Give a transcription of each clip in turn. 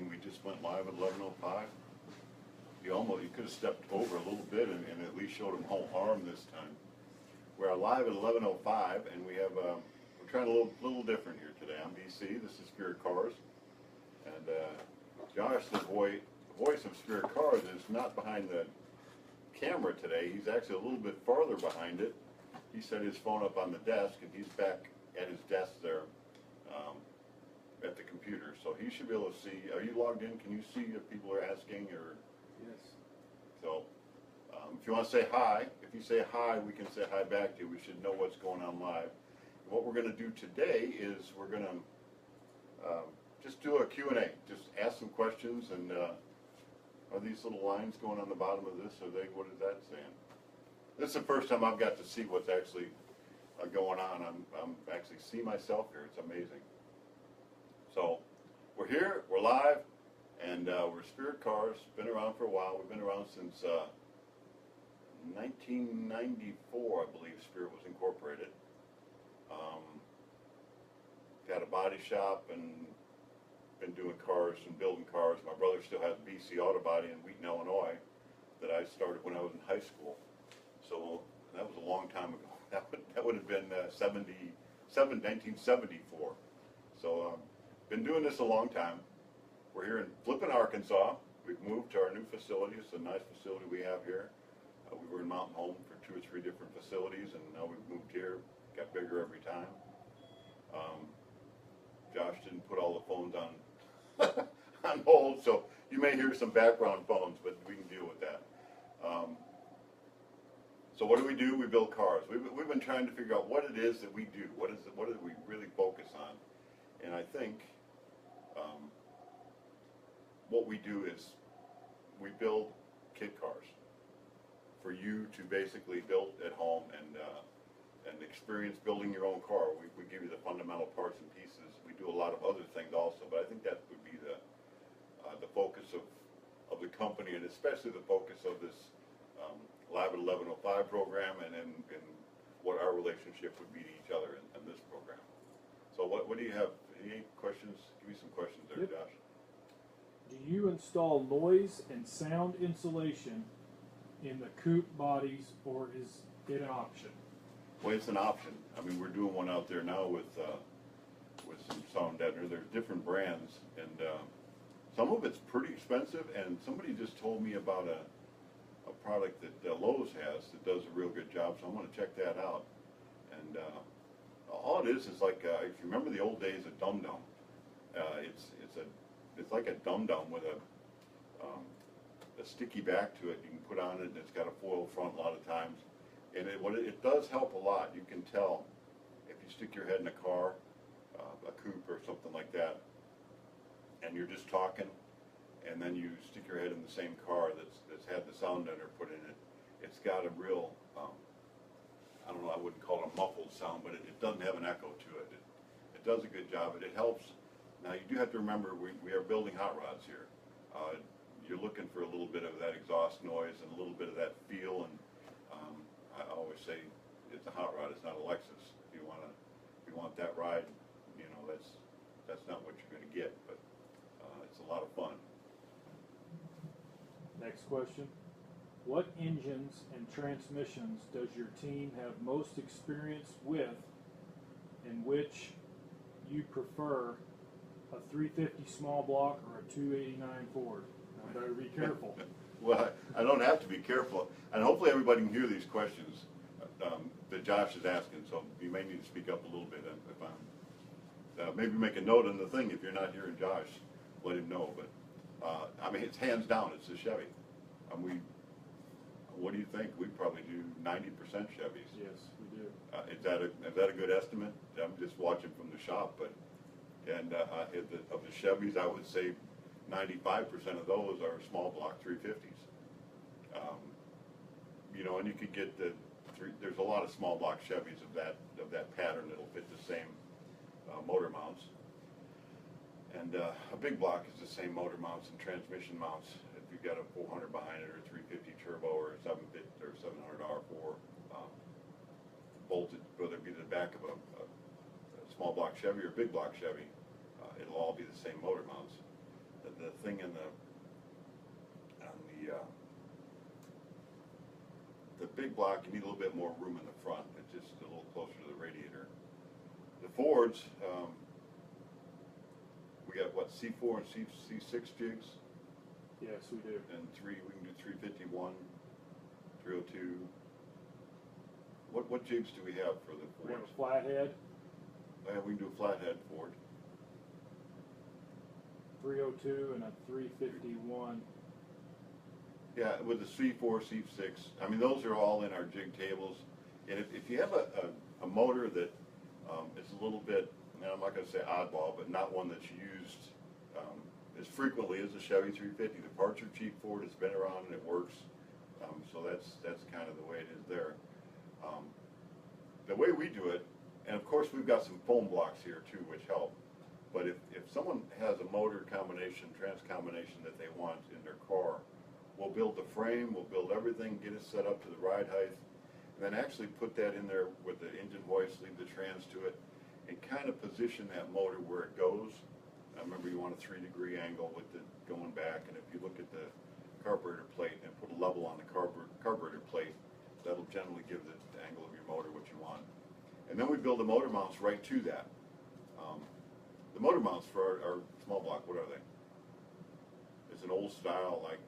thinking we just went live at 11:05. You could have stepped over a little bit and at least showed them no harm this time. We're live at 11:05, and we have we're trying a little different here today. I'm BC. This is Spirit Cars, and Josh, the voice of Spirit Cars, is not behind the camera today. He's actually a little bit farther behind it. He set his phone up on the desk, and he's back at his desk there at the computer. So he should be able to see. Are you logged in? Can you see if people are asking? Or Yes. so if you want to say hi, if you say hi, we can say hi back to you. We should know what's going on live. And what we're going to do today is we're going to just do a Q&A. Just ask some questions. And are these little lines going on the bottom of this? What is that saying? This is the first time I've got to see what's actually going on. I'm actually see myself here. It's amazing. So we're here, we're live, and we're Spirit Cars. Been around for a while. We've been around since 1994, I believe Spirit was incorporated. Got a body shop and been doing cars and building cars. My brother still has BC Auto Body in Wheaton, Illinois, that I started when I was in high school. So that was a long time ago. That would have been 1974. So been doing this a long time. We're here in Flippin, Arkansas. We've moved to our new facility. It's a nice facility we have here. We were in Mountain Home for 2 or 3 different facilities, and now we've moved here. Got bigger every time. Josh didn't put all the phones on on hold, so you may hear some background phones, but we can deal with that. So what do? We build cars. We've been trying to figure out what it is that we do. What do we really focus on? And I think what we do is we build kit cars for you to basically build at home and experience building your own car. We give you the fundamental parts and pieces. We do a lot of other things also, but I think that would be the focus of the company, and especially the focus of this Live at 11:05 program, and what our relationship would be to each other in this program. So what do you have? Any questions? Give me some questions there, Yep. Josh. Do you install noise and sound insulation in the coupe bodies, or is it an option? Well, it's an option. I mean, we're doing one out there now with some sound deadener. There's different brands, and some of it's pretty expensive. And somebody just told me about a product that Lowe's has that does a real good job. So I'm going to check that out. And all it is like if you remember the old days of Dum Dum, it's like a Dum Dum with a sticky back to it. You can put on it, and it's got a foil front a lot of times. And it does help a lot. You can tell if you stick your head in a car, a coupe or something like that, and you're just talking, and then you stick your head in the same car that's had the sound deadener put in it. It's got a real, I don't know, I wouldn't call it a muffled sound, but it doesn't have an echo to it. It does a good job. It helps. Now, you do have to remember we are building hot rods here. You're looking for a little bit of that exhaust noise and a little bit of that feel, and I always say it's a hot rod. It's not a Lexus. If you want that ride, you know, that's not what you're going to get, but it's a lot of fun. Next question. What engines and transmissions does your team have most experience with, and which you prefer, a 350 small block or a 289 Ford? Now, I better be careful. Well, I don't have to be careful, and hopefully everybody can hear these questions that Josh is asking, so you may need to speak up a little bit if I'm, maybe make a note on the thing. If you're not hearing Josh, let him know, but I mean, it's hands down, it's a Chevy. What do you think? We probably do 90% Chevys. Yes, we do. Is that a good estimate? I'm just watching from the shop, but of the Chevys, I would say 95% of those are small block 350s. You know, and you could get there's a lot of small block Chevys of that pattern that'll fit the same motor mounts. And a big block is the same motor mounts and transmission mounts. If you've got a 400 behind it, or a 350 turbo, or a 750 or 700 R4 bolted, whether it be the back of a small block Chevy or big block Chevy, it'll all be the same motor mounts. the thing in the big block, you need a little bit more room in the front. It's just a little closer to the radiator. The Fords, we got what, C4 and C6 jigs, Yes, we do. and we can do 351, 302. What jigs do we have for the We have Fords? a flathead, We can do a flathead Ford. 302, and a 351. Yeah, with the C4, C6, I mean, those are all in our jig tables. And if you have a motor that is a little bit, and I'm not going to say oddball, but not one that's used as frequently as the Chevy 350. The parts are cheap for it, it's been around and it works. So that's kind of the way it is there. The way we do it, and of course we've got some foam blocks here too, which help. But if someone has a motor combination, trans combination that they want in their car, we'll build the frame, we'll build everything, get it set up to the ride height, and then actually put that in there with the engine hoist, leave the trans to it, and kind of position that motor where it goes. I remember you want a 3-degree angle with it going back, and if you look at the carburetor plate and put a level on the carburetor plate, that'll generally give the angle of your motor what you want. And then we build the motor mounts right to that. The motor mounts for our small block, what are they? It's an old style like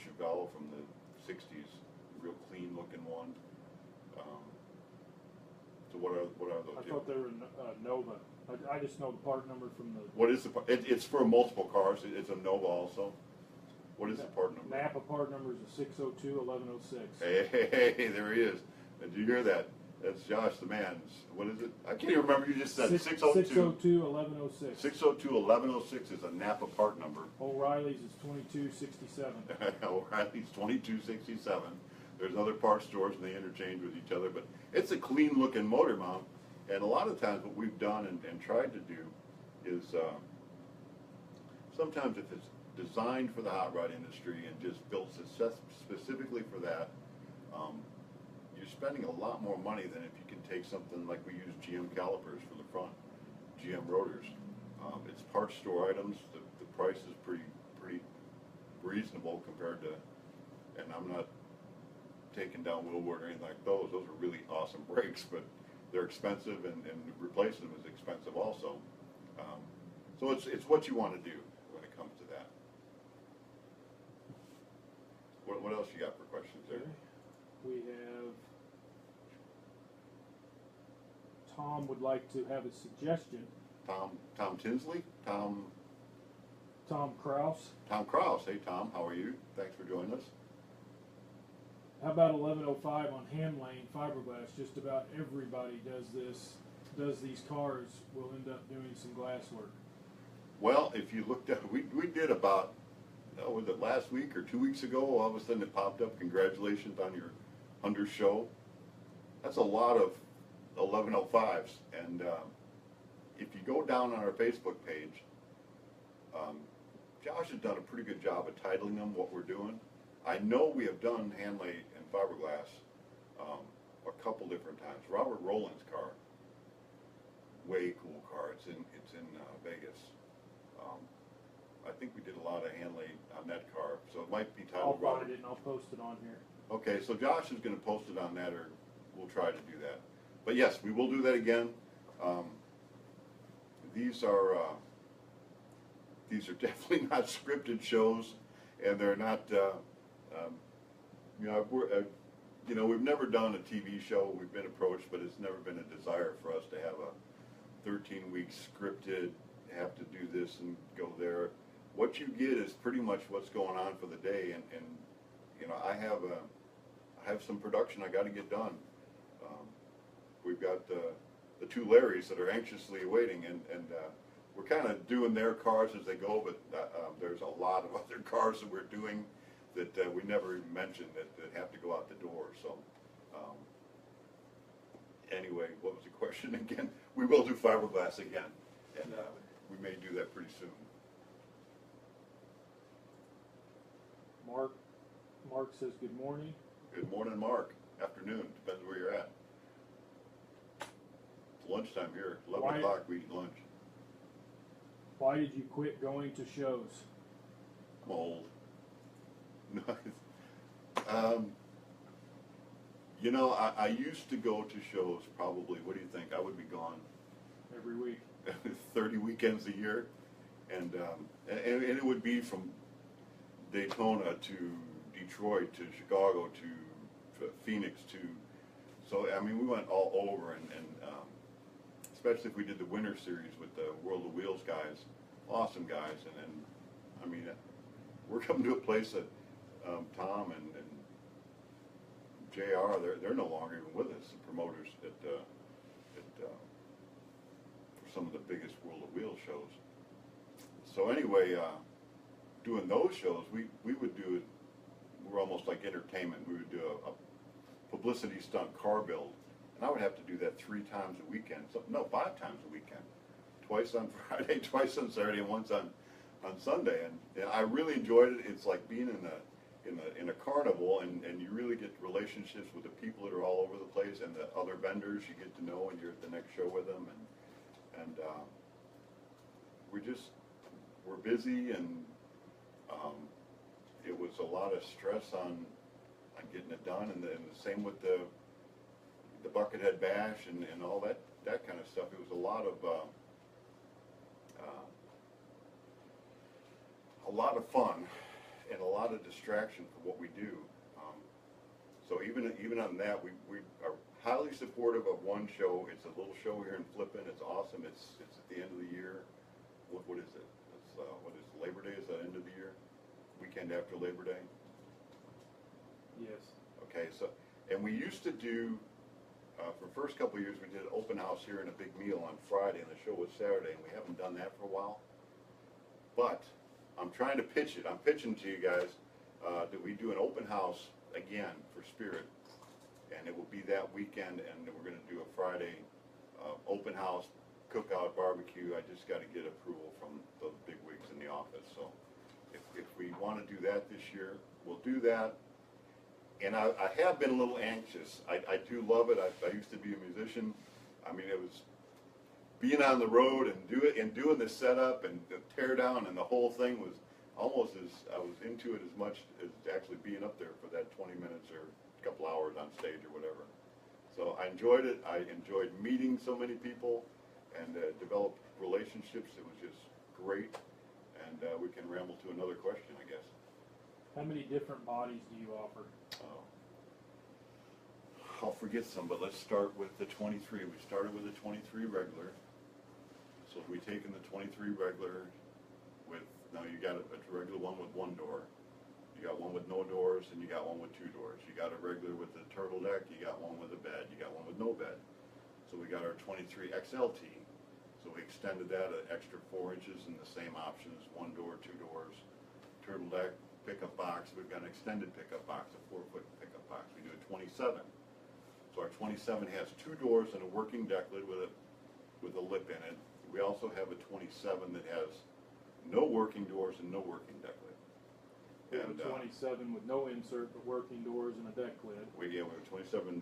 Chevelle from the 60s, real clean looking one. So what are those? I thought they were Nova. I just know the part number from the What is the part? It's for multiple cars. It's a Nova also. What is the part number? Napa part number is a 602-1106. Hey, there he is. And do you hear that? That's Josh the man. What is it? I can't even remember. You just said 602. 602-1106. 602-1106 is a Napa part number. O'Reilly's is 2267. O'Reilly's 2267. There's other parts stores and they interchange with each other, but it's a clean looking motor mount. And a lot of times what we've done and tried to do is sometimes if it's designed for the hot rod industry and just built specifically for that, you're spending a lot more money than if you can take something like we use GM calipers for the front, GM rotors. It's parts store items. The price is pretty reasonable compared to, and I'm not taking down Willward or anything like those. Those are really awesome brakes, but they're expensive, and replacing them is expensive also. So it's what you want to do when it comes to that. What else you got for questions there? Okay. We have Tom would like to have a suggestion. Tom Tinsley? Tom Kraus. Tom Kraus. Hey Tom, how are you? Thanks for joining us. How about 1105 on hand lane fiberglass? Just about everybody does these cars will end up doing some glass work. Well, if you looked at, we did about, was it last week or 2 weeks ago? All of a sudden it popped up, congratulations on your 100th show. That's a lot of 1105s. And if you go down on our Facebook page, Josh has done a pretty good job of titling them what we're doing. I know we have done hand laid and fiberglass a couple different times. Robert Rowland's car, way cool car. It's in Vegas. I think we did a lot of hand laid on that car, so it might be titled. I'll find it and I'll post it on here. Okay, so Josh is going to post it on that, or we'll try to do that. But yes, we will do that again. These are definitely not scripted shows, and they're not. We've never done a TV show. We've been approached, but it's never been a desire for us to have a 13-week scripted, have to do this and go there. What you get is pretty much what's going on for the day, and I have some production I got to get done. We've got the two Larrys that are anxiously waiting, and we're kind of doing their cars as they go, but there's a lot of other cars that we're doing that we never even mentioned that have to go out the door. So anyway, what was the question again? We will do fiberglass again, and we may do that pretty soon. Mark says good morning. Good morning, Mark. Afternoon, depends where you're at. It's lunchtime here. 11 o'clock, we eat lunch. Why did you quit going to shows? I'm old. um, you know, I used to go to shows probably, what do you think? I would be gone Every week. 30 weekends a year. And it would be from Daytona to Detroit to Chicago to Phoenix to, so I mean we went all over and especially if we did the winter series with the World of Wheels guys, awesome guys, and I mean we're coming to a place that Tom and JR they're no longer even with us, the promoters for some of the biggest World of Wheels shows. So anyway, doing those shows, we would do it, we're almost like entertainment. We would do a publicity stunt car build, and I would have to do that 3 times a weekend. So, no, 5 times a weekend. Twice on Friday, twice on Saturday, and once on Sunday. And I really enjoyed it. It's like being in a carnival, and you really get relationships with the people that are all over the place, and the other vendors you get to know, and you're at the next show with them, and we're busy, and it was a lot of stress on getting it done, and the same with the Buckethead Bash and all that kind of stuff. It was a lot of fun and a lot of distraction for what we do. So even on that, we are highly supportive of one show. It's a little show here in Flippin. It's awesome. It's at the end of the year. What is it? It's what is Labor Day? Is that end of the year? Weekend after Labor Day? Yes. Okay, so, and we used to do, for the first couple of years, we did an open house here and a big meal on Friday, and the show was Saturday, and we haven't done that for a while. But I'm trying to pitch it. I'm pitching to you guys that we do an open house again for Spirit, and it will be that weekend, and we're going to do a Friday open house, cookout, barbecue. I just got to get approval from the big wigs in the office. So if we want to do that this year, we'll do that. And I have been a little anxious. I do love it. I used to be a musician. I mean, it was being on the road and doing the setup and the tear down, and the whole thing was almost as, I was into it as much as actually being up there for that 20 minutes or a couple hours on stage or whatever. So I enjoyed it. I enjoyed meeting so many people and developed relationships. It was just great. And we can ramble to another question, I guess. How many different bodies do you offer? I'll forget some, but let's start with the 23. We started with the 23 regular. So we've taken the 23 regular with, now you got a regular one with 1 door. You got one with no doors, and you got one with 2 doors. You got a regular with a turtle deck, you got one with a bed, you got one with no bed. So we got our 23 XLT. So we extended that an extra 4 inches in the same options, 1 door, 2 doors, turtle deck, pickup box. We've got an extended pickup box, a 4-foot pickup box. We do a 27. So our 27 has 2 doors and a working deck lid with a lip in it. We also have a 27 that has no working doors and no working deck lid. We have a 27 with no insert but working doors and a deck lid. We have a 27.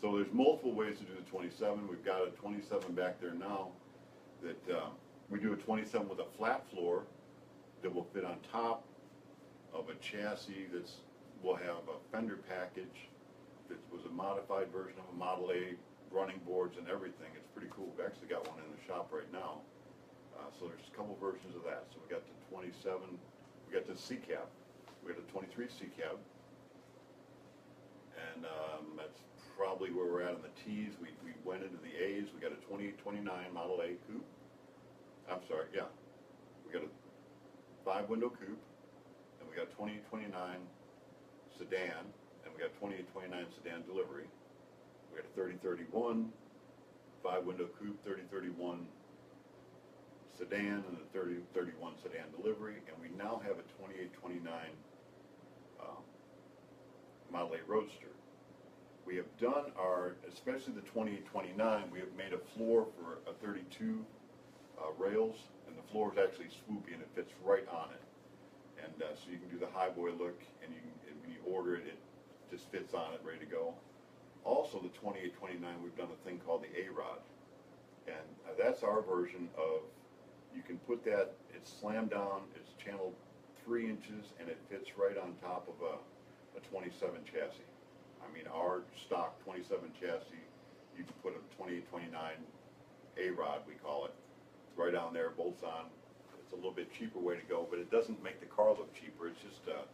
So there's multiple ways to do the 27. We've got a 27 back there now that we do a 27 with a flat floor that will fit on top of a chassis will have a fender package that was a modified version of a Model A, running boards and everything. It's pretty cool. We've actually got one in the shop right now. So there's a couple versions of that. So we got the 27, we got the C cab. We got a 23 C cab. And that's probably where we're at on the T's. We went into the A's. We got a 2829 Model A coupe. I'm sorry, yeah. We got a 5-window coupe. And we got 2829 sedan. And we got 2829 sedan delivery. We got a 3031 5-window coupe, 3031 sedan, and a 3031 sedan delivery. And we now have a 2829 Model A Roadster. We have done especially the 2829, we have made a floor for a 32 rails, and the floor is actually swoopy and it fits right on it. And so you can do the highboy look, and when you order it, it just fits on it, ready to go. Also, the 2829, we've done a thing called the A-Rod, and that's our version of You can put that, it's slammed down, it's channeled 3 inches, and it fits right on top of a 27 chassis. I mean, our stock 27 chassis, you can put a 28, 29 A-rod, we call it, right on there, bolts on. It's a little bit cheaper way to go, but it doesn't make the car look cheaper. It's just a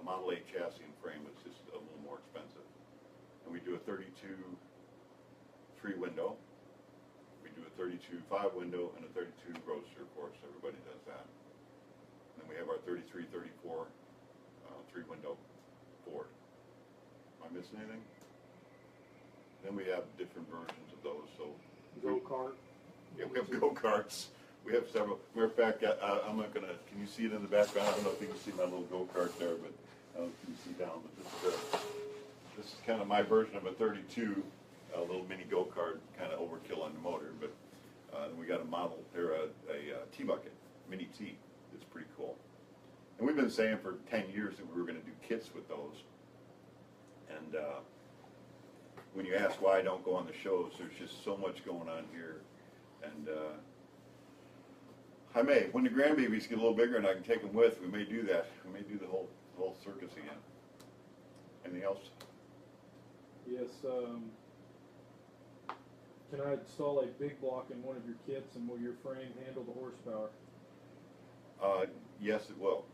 Model 8 chassis and frame. It's just a little more expensive. And we do a 32 3-window. We do a 32 5-window and a 32 Roadster, of course. Everybody does that. And then we have our 33, 34 3-window Ford. Am I missing anything? Then we have different versions of those. So Go-kart. yeah, we have go-karts. We have several. Matter of fact, I'm not gonna. Can you see it in the background? I don't know if you can see my little go-kart there, but I don't know if you can see down. But this is kind of my version of a 32, a little mini go-kart, kind of overkill on the motor. But we got a model here, a T-bucket, mini T. It's pretty cool. And we've been saying for 10 years that we were going to do kits with those. And when you ask why I don't go on the shows, there's just so much going on here. And I may, when the grandbabies get a little bigger and I can take them with, we may do that. We may do the whole circus again. Anything else? Yes. Can I install a big block in one of your kits, and will your frame handle the horsepower? Yes, it will.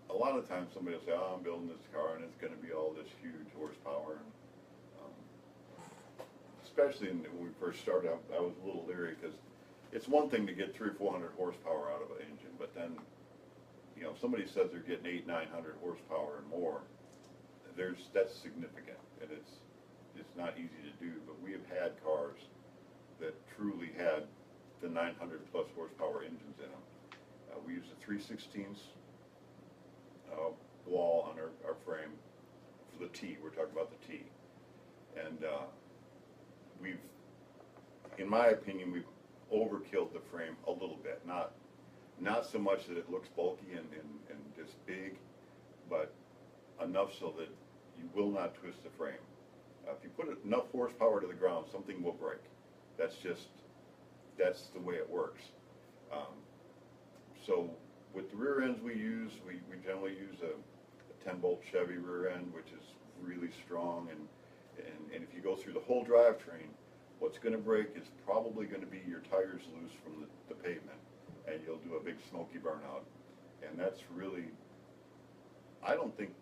A lot of times somebody will say, oh, I'm building this car and it's going to be all this huge horsepower. Especially when we first started out, I was a little leery because it's one thing to get 300 or 400 horsepower out of an engine, but then, you know, if somebody says they're getting 800, 900 horsepower and more, that's significant, and it's not easy to do. But we have had cars that truly had the 900 plus horsepower engines in them. We use a 3/16 wall on our frame for the T. We're talking about the T, and in my opinion, we've overkilled the frame a little bit. Not so much that it looks bulky and just big, but enough so that you will not twist the frame. If you put enough horsepower to the ground, something will break. That's the way it works. So with the rear ends we use, we generally use a 10-bolt Chevy rear end, which is really strong, and if you go through the whole drivetrain, what's going to break is probably going to be your tires loose from the pavement, and you'll do a big smoky burnout. And that's really, I don't think,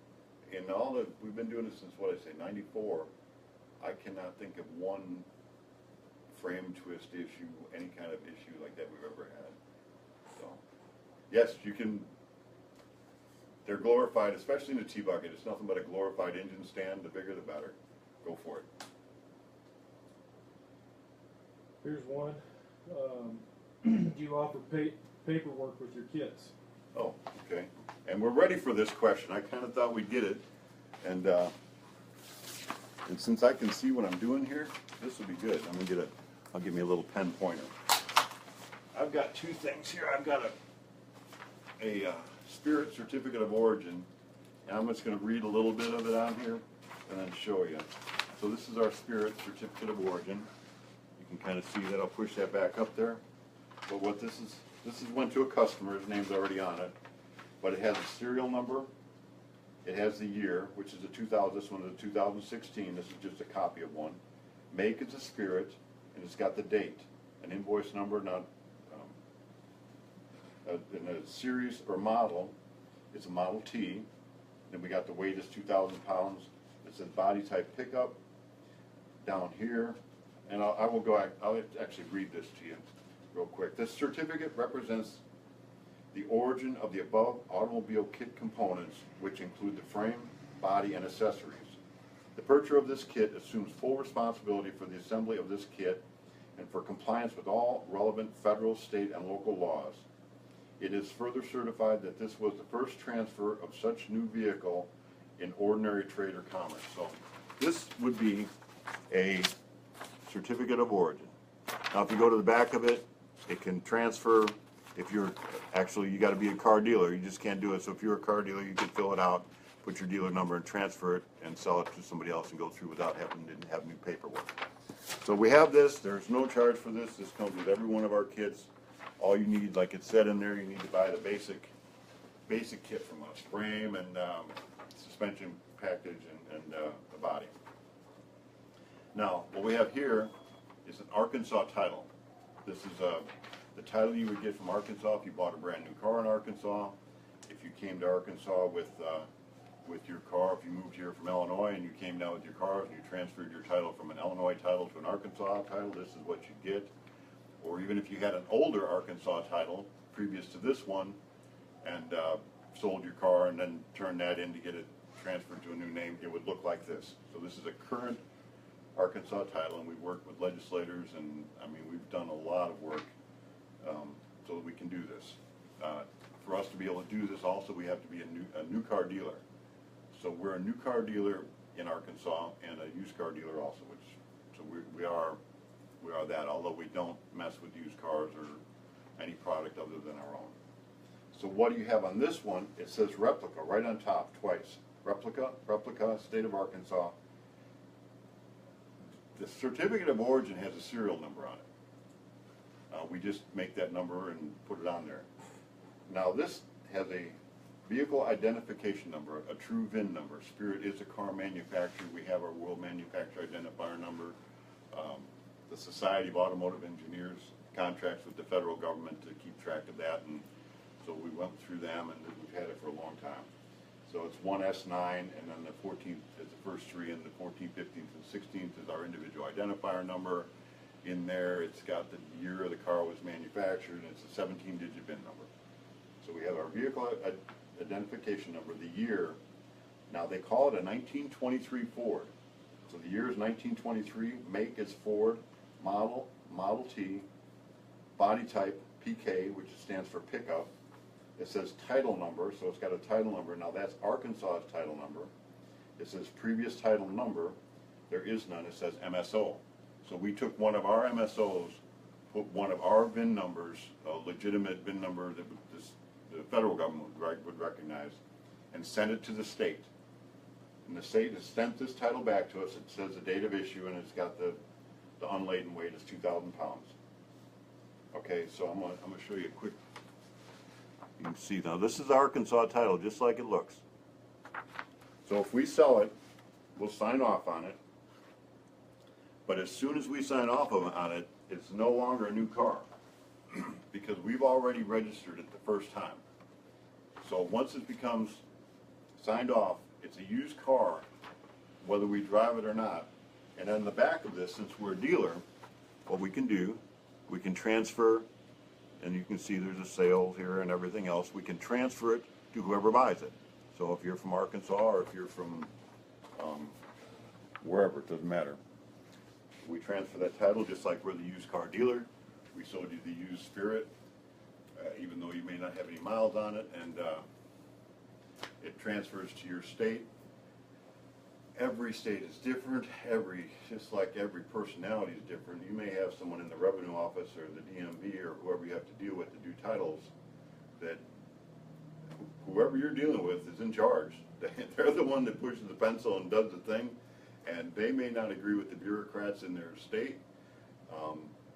in all that we've been doing this since, what I say, 94, I cannot think of one frame twist issue, any kind of issue like that we've ever had. So, yes, you can, they're glorified, especially in the T-bucket. It's nothing but a glorified engine stand. The bigger the better. Go for it. Here's one. Do you offer paperwork with your kits? Oh, okay. And we're ready for this question. I kind of thought we'd get it. And since I can see what I'm doing here, this will be good. I'll give me a little pen pointer. I've got two things here. I've got a Spirit Certificate of Origin, and I'm just going to read a little bit of it on here and then show you. So this is our Spirit Certificate of Origin. You can kind of see that. I'll push that back up there. But what this is went to a customer. His name's already on it. But it has a serial number. It has the year, which is a 2000. This one is a 2016. This is just a copy of one. Make is a Spirit, and it's got the date, an invoice number, not in a series or model. It's a Model T. Then we got the weight is 2,000 pounds. It says body type pickup down here, and I'll actually read this to you real quick. This certificate represents the origin of the above automobile kit components, which include the frame, body, and accessories. The purchaser of this kit assumes full responsibility for the assembly of this kit and for compliance with all relevant federal, state, and local laws. It is further certified that this was the first transfer of such new vehicle in ordinary trade or commerce. So this would be a certificate of origin. Now if you go to the back of it, it can transfer. If you're actually, you got to be a car dealer, you just can't do it. So if you're a car dealer, you can fill it out, put your dealer number and transfer it and sell it to somebody else and go through without having to have new paperwork. So we have this. There's no charge for this. This comes with every one of our kits. All you need, like it said in there, you need to buy the basic kit from us: frame and suspension package and the body. Now, what we have here is an Arkansas title. This is the title you would get from Arkansas if you bought a brand new car in Arkansas. If you came to Arkansas with your car, if you moved here from Illinois and you came down with your car and you transferred your title from an Illinois title to an Arkansas title, this is what you get. Or even if you had an older Arkansas title previous to this one and sold your car and then turned that in to get it transferred to a new name, it would look like this. So this is a current Arkansas title, and we've worked with legislators, and I mean, we've done a lot of work so that we can do this. For us to be able to do this, also, we have to be a new car dealer. So we're a new car dealer in Arkansas and a used car dealer also, so we are that, although we don't mess with used cars or any product other than our own. So what do you have on this one? It says replica right on top twice. Replica, State of Arkansas. The certificate of origin has a serial number on it. We just make that number and put it on there. Now this has a vehicle identification number, a true VIN number. Spirit is a car manufacturer. We have our World Manufacturer Identifier number. The Society of Automotive Engineers contracts with the federal government to keep track of that, and so we went through them, and we've had it for a long time. So it's 1S9, and then the 14th is the first three, and the 14th, 15th, and 16th is our individual identifier number. In there, it's got the year the car was manufactured, and it's a 17-digit VIN number. So we have our vehicle identification number, the year. Now they call it a 1923 Ford. So the year is 1923, make is Ford, model, Model T, body type, PK, which stands for pickup. It says title number, so it's got a title number. Now that's Arkansas's title number. It says previous title number. There is none. It says MSO. So we took one of our MSOs, put one of our VIN numbers, a legitimate VIN number that the federal government would recognize, and sent it to the state. And the state has sent this title back to us. It says the date of issue, and it's got the unladen weight is 2,000 pounds. Okay, so I'm gonna show you a quick. You can see now this is the Arkansas title, just like it looks. So if we sell it, we'll sign off on it. But as soon as we sign off on it, it's no longer a new car because we've already registered it the first time. So once it becomes signed off, it's a used car, whether we drive it or not. And on the back of this, since we're a dealer, what we can do, we can transfer, and you can see there's a sale here and everything else. We can transfer it to whoever buys it. So if you're from Arkansas or if you're from wherever, it doesn't matter. We transfer that title just like we're the used car dealer. We sold you the used Spirit, even though you may not have any miles on it, and it transfers to your state. Every state is different. Just like every personality is different. You may have someone in the revenue office or the DMV or whoever you have to deal with to do titles that whoever you're dealing with is in charge. They're the one that pushes the pencil and does the thing, and they may not agree with the bureaucrats in their state.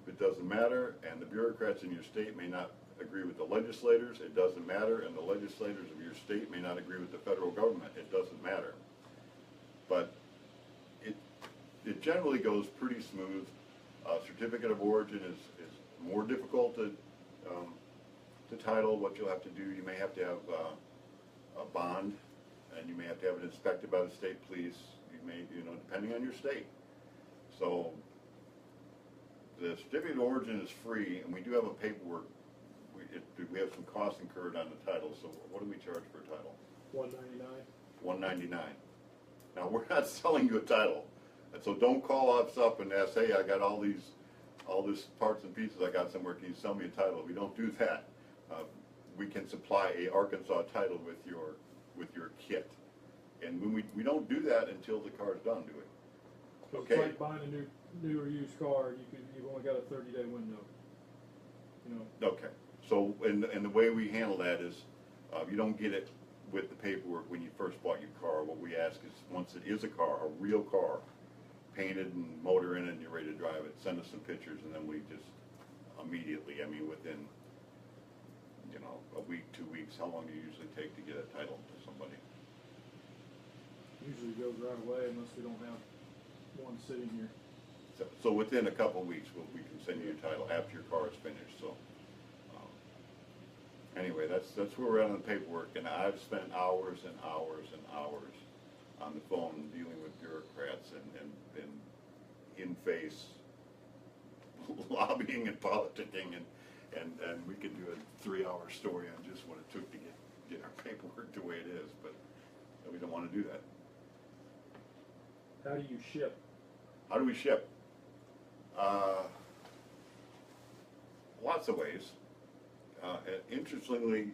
It doesn't matter, and the bureaucrats in your state may not agree with the legislators. It doesn't matter, and the legislators of your state may not agree with the federal government. It doesn't matter. But it generally goes pretty smooth. Certificate of origin is more difficult to title. What you'll have to do, you may have to have a bond, and you may have to have it inspected by the state police. You may, depending on your state. So the certificate of origin is free, and we do have a paperwork. We have some costs incurred on the title. So what do we charge for a title? $199. $199. Now, we're not selling you a title, and so don't call us up and ask, hey, I got all this parts and pieces I got somewhere, can you sell me a title? We don't do that. We can supply a Arkansas title with your kit, and when we don't do that until the car's done, do we? So it's like buying a new or used car. You've only got a 30-day window. Okay. So, and the way we handle that is, you don't get it with the paperwork when you first bought your car. What we ask is, once it is a car, a real car, painted and motor in it and you're ready to drive it. Send us some pictures and then we just immediately, I mean within, you know, a week, 2 weeks, how long do you usually take to get a title to somebody? Usually goes right away unless we don't have one sitting here. So within a couple of weeks, we can send you a title after your car is finished, so. Anyway, that's where we're at on the paperwork, and I've spent hours and hours and hours on the phone dealing with bureaucrats and in-face lobbying and politicking, and we could do a 3-hour story on just what it took to get our paperwork the way it is, but we don't want to do that. How do you ship? How do we ship? Lots of ways. Interestingly,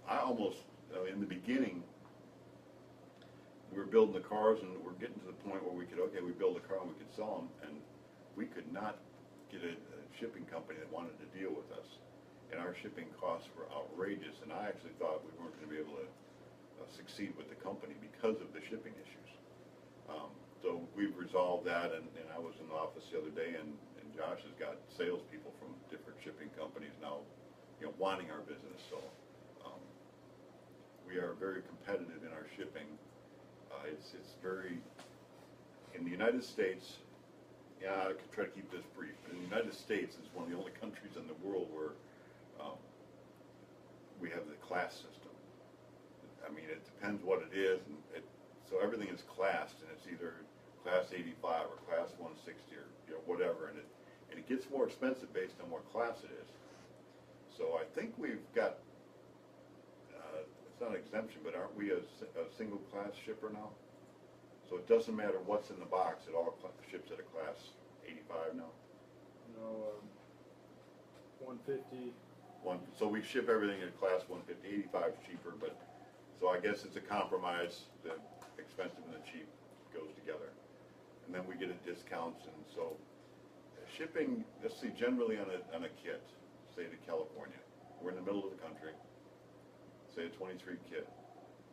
I almost, in the beginning, we were building the cars and we're getting to the point where we build a car and we could sell them, and we could not get a shipping company that wanted to deal with us. And our shipping costs were outrageous, and I actually thought we weren't going to be able to succeed with the company because of the shipping issues. So we've resolved that, and I was in the office the other day, and Josh has got salespeople from different shipping companies now, you know, wanting our business. So we are very competitive in our shipping. It's very, in the United States, yeah, I could try to keep this brief, but in the United States is one of the only countries in the world where we have the class system. I mean, it depends what it is, and so everything is classed, and it's either class 85 or class 160 or, you know, whatever, and it gets more expensive based on what class it is. So I think we've got, it's not an exemption, but aren't we a single class shipper now? So it doesn't matter what's in the box, it all ships at a class 85 now? No, 150. So we ship everything at class 150, 85 is cheaper, but, so I guess it's a compromise, the expensive and the cheap goes together. And then we get a discounts, and so shipping, let's see, generally on a kit, say to California, we're in the middle of the country, say a 23 kit,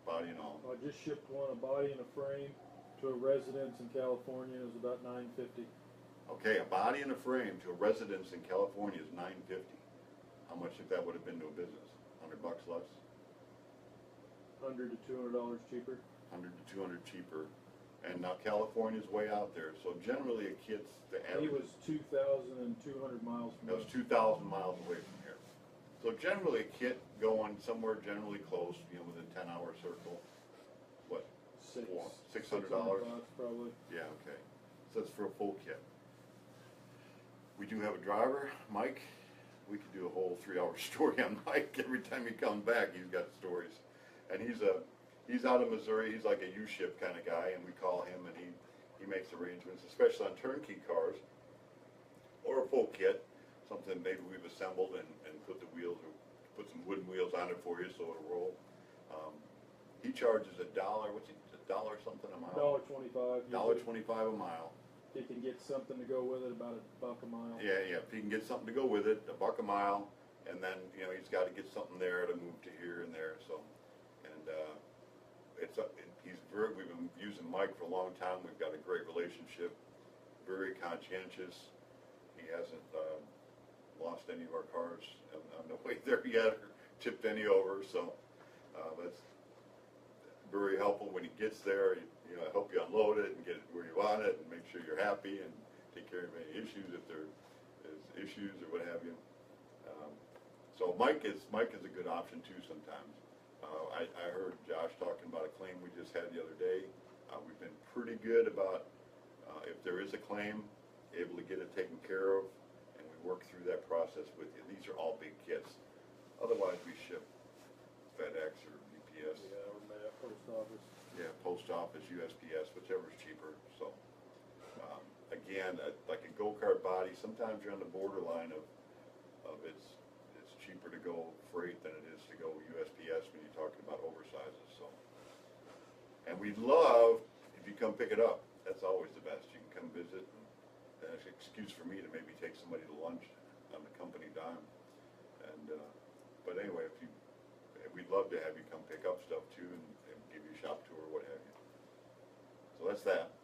body and all. I just shipped one, a body and a frame, to a residence in California. It was about $950. Okay, a body and a frame to a residence in California is $950. How much if that would have been to a business? $100 less? $100 to $200 cheaper. 100 to 200 cheaper. And now California's way out there, so generally a kit's the average. He was 2,200 miles from That was 2,000 miles away from here. So generally a kit going somewhere generally close, you know, within a 10-hour circle, what? $600? Probably. Yeah, okay. So that's for a full kit. We do have a driver, Mike. We could do a whole 3-hour story on Mike. Every time he comes back, he's got stories. And he's out of Missouri. He's like a U-ship kind of guy, and we call him, and he makes arrangements, especially on turnkey cars or a full kit, something maybe we've assembled and put the wheels or put some wooden wheels on it for you so it'll roll. He charges $1. What's he? $1 something a mile? $1.25. $1.25 a mile. He can get something to go with it, about $1 a mile. Yeah. If he can get something to go with it, $1 a mile, and then you know he's got to get something there to move to here and there. So, and we've been using Mike for a long time. We've got a great relationship. Very conscientious. He hasn't lost any of our cars on the way there yet, or tipped any over. So that's very helpful when he gets there. You know, help you unload it and get it where you want it, and make sure you're happy, and take care of any issues if there is issues or what have you. So Mike is a good option too sometimes. I heard Josh talking about a claim we just had the other day. We've been pretty good about if there is a claim, able to get it taken care of, and we work through that process with you. These are all big kits. Otherwise, we ship FedEx or UPS. Yeah, or post office. Yeah, post office, USPS, whichever's cheaper. So, again, like a go-kart body, sometimes you're on the borderline of it's cheaper to go freight than it is to go USPS when you're talking about oversizes. So, and we'd love if you come pick it up. That's always the best. You can come visit, and that's an excuse for me to maybe take somebody to lunch on the company dime. And but anyway, we'd love to have you come pick up stuff too, and give you a shop tour or what have you. So that's that.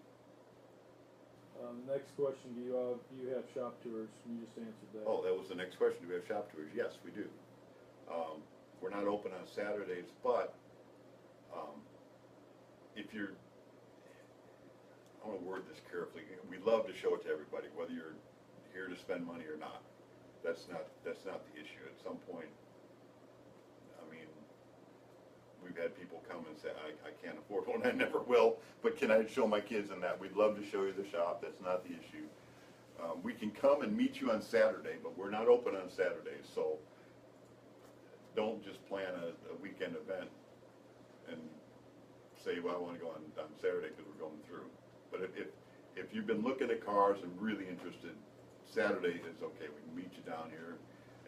Next question, do you have shop tours? You just answered that. Oh, that was the next question. Do we have shop tours? Yes, we do. We're not open on Saturdays, but if you're, I want to word this carefully. We love to show it to everybody, whether you're here to spend money or not. That's not the issue. At some point, I mean, we've had people come and say, I can't afford one, I never will, but can I show my kids in that? We'd love to show you the shop. That's not the issue. We can come and meet you on Saturday, but we're not open on Saturdays, so don't just plan a weekend event and say, well, I want to go on Saturday because we're going through. But if you've been looking at cars and really interested, Saturday is okay. We can meet you down here,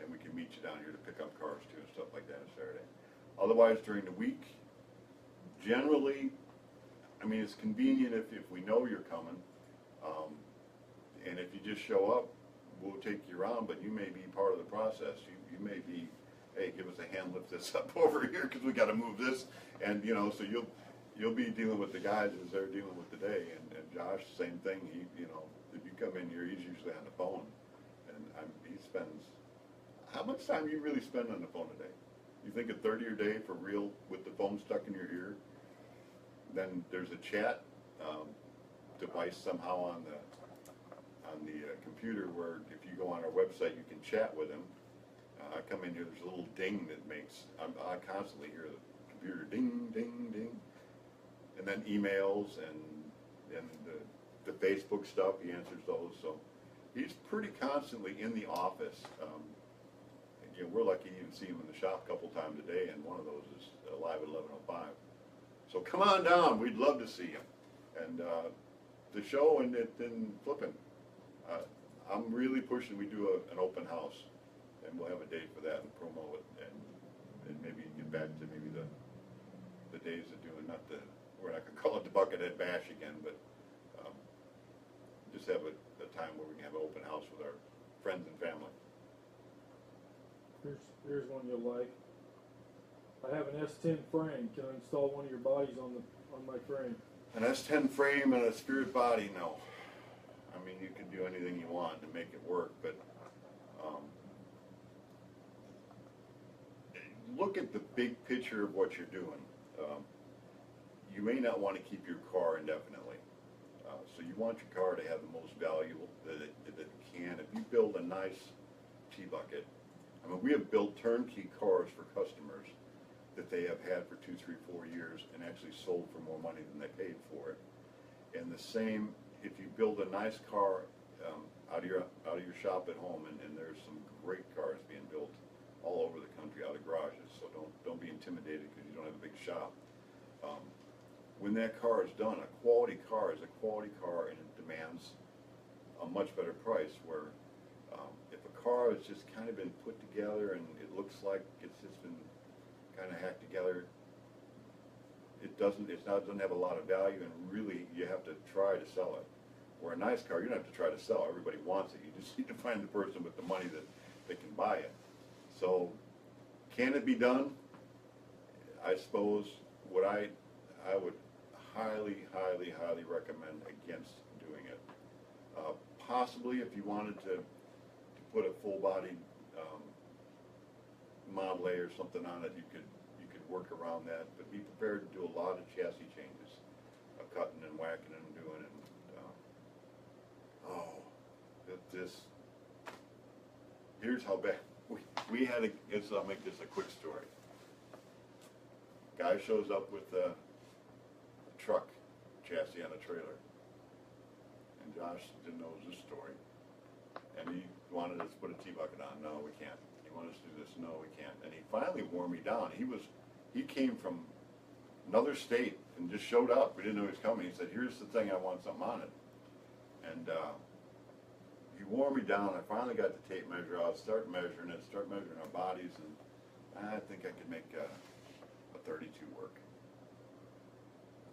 and we can meet you down here to pick up cars too and stuff like that on Saturday. Otherwise, during the week, generally, I mean, it's convenient if we know you're coming, and if you just show up, we'll take you around, but you may be part of the process. You may be, hey, give us a hand, lift this up over here because we got to move this, and so you'll be dealing with the guys as they're dealing with today, and Josh, same thing. He, if you come in here, he's usually on the phone, and he spends. How much time do you really spend on the phone a day? You think a 30 a day for real with the phone stuck in your ear? Then there's a chat device somehow on the computer where if you go on our website, you can chat with him. I come in here, there's a little ding that makes, I constantly hear the computer ding, ding, ding. And then emails and the Facebook stuff, he answers those. So he's pretty constantly in the office. We're lucky to even see him in the shop a couple times a day, and one of those is live at 11:05. So come on down, we'd love to see you. And the show and flipping. I'm really pushing, we do an open house, and we'll have a date for that and promo it, and maybe get back to maybe the days of doing, we're not going to call it the Buckethead Bash again, but just have a time where we can have an open house with our friends and family. Here's one you'll like. I have an S10 frame. Can I install one of your bodies on my frame? An S10 frame and a Spirit body, no. I mean, you can do anything you want to make it work, but look at the big picture of what you're doing. You may not want to keep your car indefinitely. So you want your car to have the most value that it can. If you build a nice T-Bucket, I mean, we have built turnkey cars for customers that they have had for 2, 3, 4 years and actually sold for more money than they paid for it. And the same, if you build a nice car out of your shop at home, and there's some great cars being built all over the country out of garages, so don't be intimidated because you don't have a big shop. When that car is done, a quality car is a quality car, and it demands a much better price. Where if a car has just kind of been put together and it looks like it's just been kind of hacked together, it doesn't have a lot of value, and really you have to try to sell it. Where a nice car, you don't have to try to sell. Everybody wants it. You just need to find the person with the money that can buy it. So, can it be done? I suppose what I would highly, highly, highly recommend against doing it. Possibly, if you wanted to put a full-body Model A or something on it, you could work around that. But be prepared to do a lot of chassis changes, cutting and whacking and doing it. Here's how bad we had I'll make this a quick story. Guy shows up with a truck chassis on a trailer, and Josh didn't know it was this story, and he wanted us to put a T-Bucket on. No, we can't. He wanted us to do this. No, we can't. And he finally wore me down. He came from another state and just showed up. We didn't know he was coming. He said, "Here's the thing. I want something on it." And he wore me down. I finally got the tape measure out, start measuring our bodies, and I think I could make a 32 work.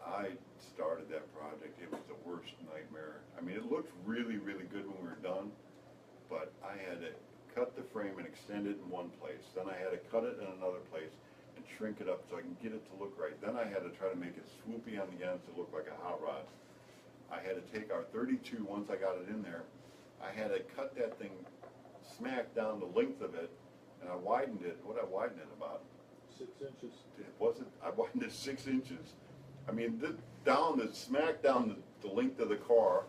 I started that project. It was the worst nightmare. I mean, it looked really, really good when we were done, but I had to cut the frame and extend it in one place. Then I had to cut it in another place and shrink it up so I can get it to look right. Then I had to try to make it swoopy on the ends to look like a hot rod. I had to take our 32, once I got it in there, I had to cut that thing smack down the length of it, and I widened it, what I widened it about? 6 inches. I widened it 6 inches. I mean, down the smack down the length of the car,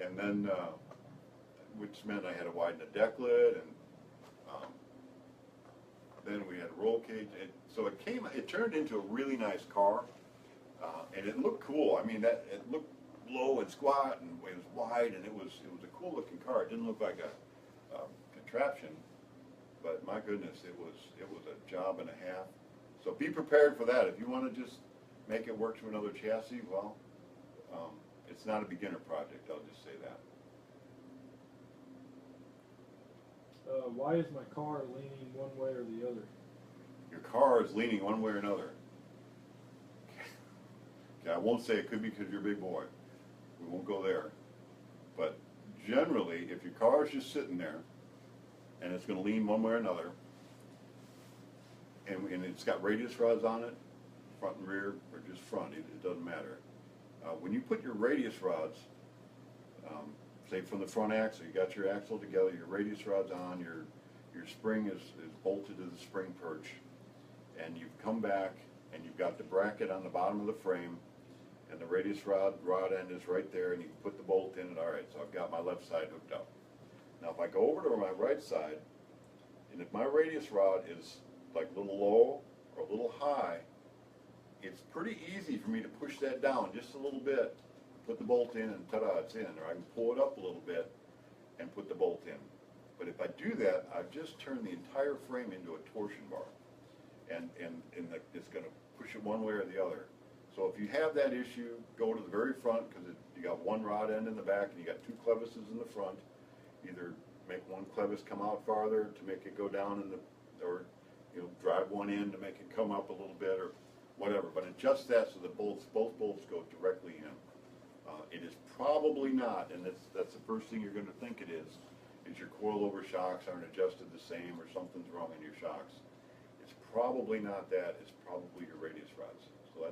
and then, which meant I had to widen the deck lid, and then we had a roll cage, and so it turned into a really nice car, and it looked cool. I mean, it looked low and squat, and it was wide, and it was a cool looking car. It didn't look like a contraption, but my goodness, it was a job and a half. So be prepared for that. If you want to just make it work to another chassis, well, it's not a beginner project, I'll just say that. Why is my car leaning one way or the other? Your car is leaning one way or another. Okay, I won't say it could be because you're a big boy. We won't go there. But generally, if your car is just sitting there and it's going to lean one way or another, and it's got radius rods on it, front and rear, or just front, it doesn't matter. When you put your radius rods, say from the front axle, you got your axle together, your radius rod's on, your spring is bolted to the spring perch, and you've come back and you've got the bracket on the bottom of the frame, and the radius rod end is right there, and you can put the bolt in, and all right, so I've got my left side hooked up. Now if I go over to my right side, and if my radius rod is like a little low or a little high, it's pretty easy for me to push that down just a little bit, put the bolt in, and ta-da, it's in. Or I can pull it up a little bit and put the bolt in. But if I do that, I've just turned the entire frame into a torsion bar. And it's going to push it one way or the other. So if you have that issue, go to the very front, because you got one rod end in the back and you got two clevises in the front. Either make one clevis come out farther to make it go down or drive one in to make it come up a little bit, or whatever. But adjust that so that both bolts go directly in. It is probably not, and that's the first thing you're going to think it is your coilover shocks aren't adjusted the same, or something's wrong in your shocks. It's probably not that. It's probably your radius rods. So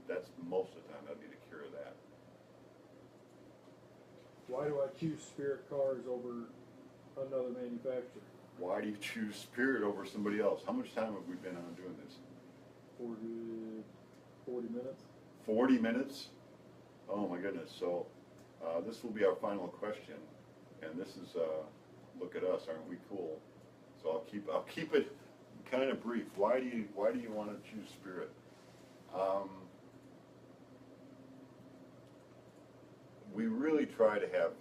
that's most of the time that'd be the cure of that. Why do I choose Spirit cars over another manufacturer? Why do you choose Spirit over somebody else? How much time have we been on doing this? 40 minutes. 40 minutes? Oh my goodness. So this will be our final question, and this is look at us, aren't we cool? So I'll keep it kind of brief. Why do you want to choose Spirit? We really try to have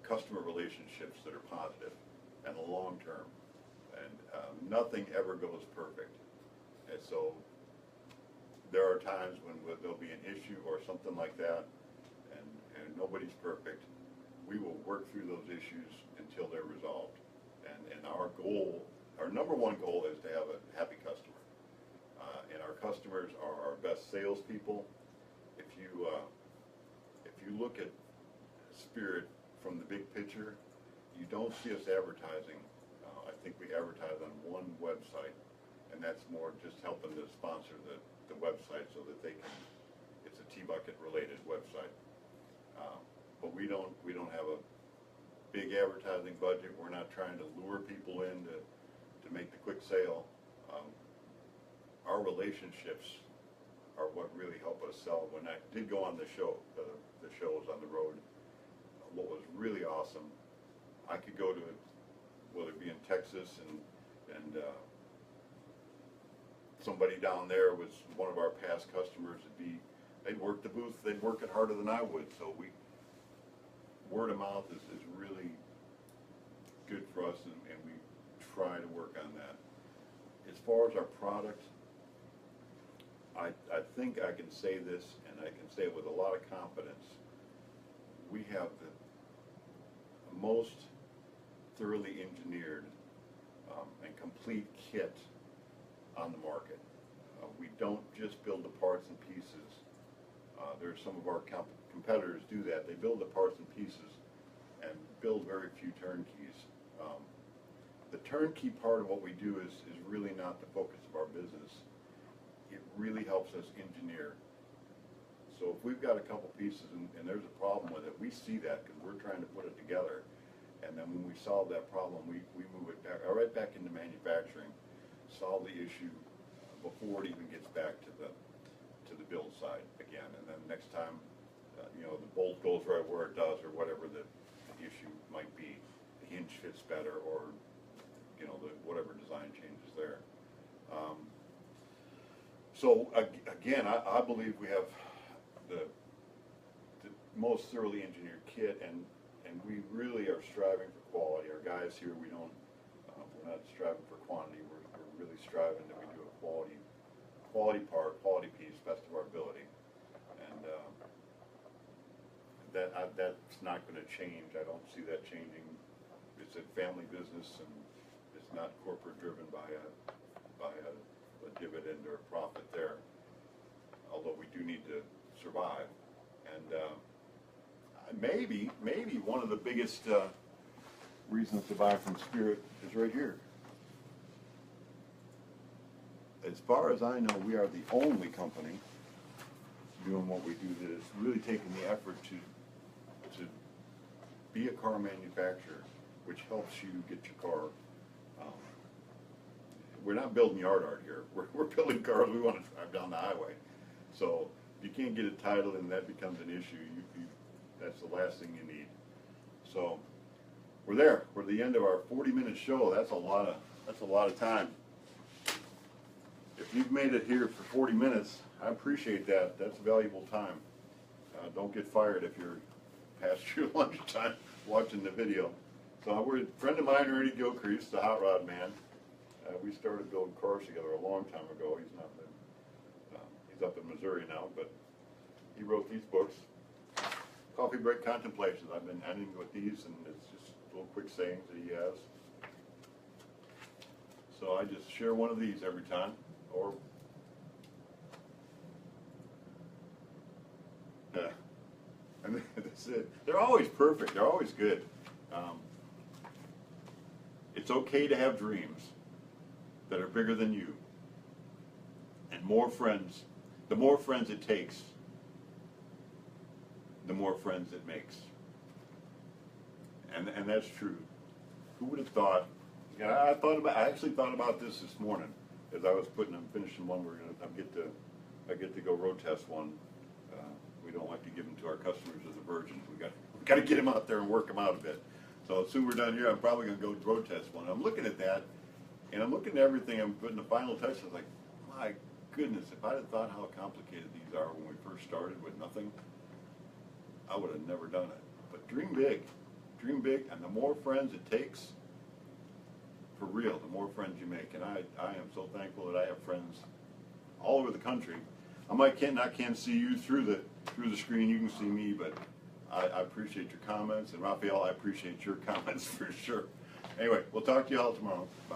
customer relationships that are positive and long term, and nothing ever goes perfect. And so there are times when there'll be an issue or something like that, and nobody's perfect. We will work through those issues until they're resolved. And our number one goal is to have a happy customer. And our customers are our best salespeople. If you look at Spirit from the big picture, you don't see us advertising. I think we advertise on one website, and that's more just helping to sponsor the website so that it's a T-Bucket related website. But we don't have a big advertising budget. We're not trying to lure people in to make the quick sale. Our relationships are what really help us sell. When I did go on the shows on the road, what was really awesome, I could go to, whether it be in Texas and somebody down there was one of our past customers. They'd work the booth, they'd work it harder than I would. So word of mouth is really good for us, and we try to work on that. As far as our product, I think I can say this, and I can say it with a lot of confidence. We have the most thoroughly engineered and complete kit on the market. We don't just build the parts and pieces. There's some of our competitors do that. They build the parts and pieces and build very few turnkeys. The turnkey part of what we do is really not the focus of our business. It really helps us engineer. So if we've got a couple pieces and there's a problem with it, we see that because we're trying to put it together. And then when we solve that problem, we move it back, right back into manufacturing, solve the issue before it even gets back to the build side again. And then next time, you know, the bolt goes right where it does, or whatever the issue might be. The hinge fits better, or you know, whatever design changes there. So again, I believe we have the most thoroughly engineered kit, and we really are striving for quality. Our guys here, we're not striving for quantity. We're really striving that we do a quality part, quality piece, best of our ability, and that's not going to change. I don't see that changing. It's a family business, and it's not corporate driven by a dividend or a profit there. Although we do need to survive, and maybe one of the biggest reasons to buy from Spirit is right here. As far as I know, we are the only company doing what we do that is really taking the effort to be a car manufacturer, which helps you get your car. We're not building yard art here. We're building cars we want to drive down the highway. So if you can't get a title and that becomes an issue, that's the last thing you need. So we're there. We're at the end of our 40-minute show. That's a lot of time. If you've made it here for 40 minutes, I appreciate that. That's valuable time. Don't get fired if you're past your lunchtime watching the video. So we're a friend of mine, Ernie Gilcrease, the Hot Rod Man. We started building cars together a long time ago. He's not been, he's up in Missouri now, but he wrote these books. Coffee Break Contemplations. I've been ending with these, and it's just little quick sayings that he has. So I just share one of these every time, or and that's it. They're always perfect. They're always good. It's okay to have dreams that are bigger than you, and more friends. The more friends it takes, the more friends it makes. And that's true. Who would have thought? Yeah, I actually thought about this morning as I was finishing one. I get to go road test one. We don't like to give them to our customers as a virgin. We got to get them out there and work them out a bit. So as soon as we're done here, I'm probably going to go road test one. I'm looking at that, and I'm looking at everything. I'm putting the final touches. I was like, my goodness, if I'd have thought how complicated these are when we first started with nothing, I would have never done it. But dream big, and the more friends it takes, for real, the more friends you make. And I am so thankful that I have friends all over the country. I might not see you through the screen. You can see me, but I appreciate your comments, and Raphael, I appreciate your comments for sure. Anyway, we'll talk to you all tomorrow. Bye.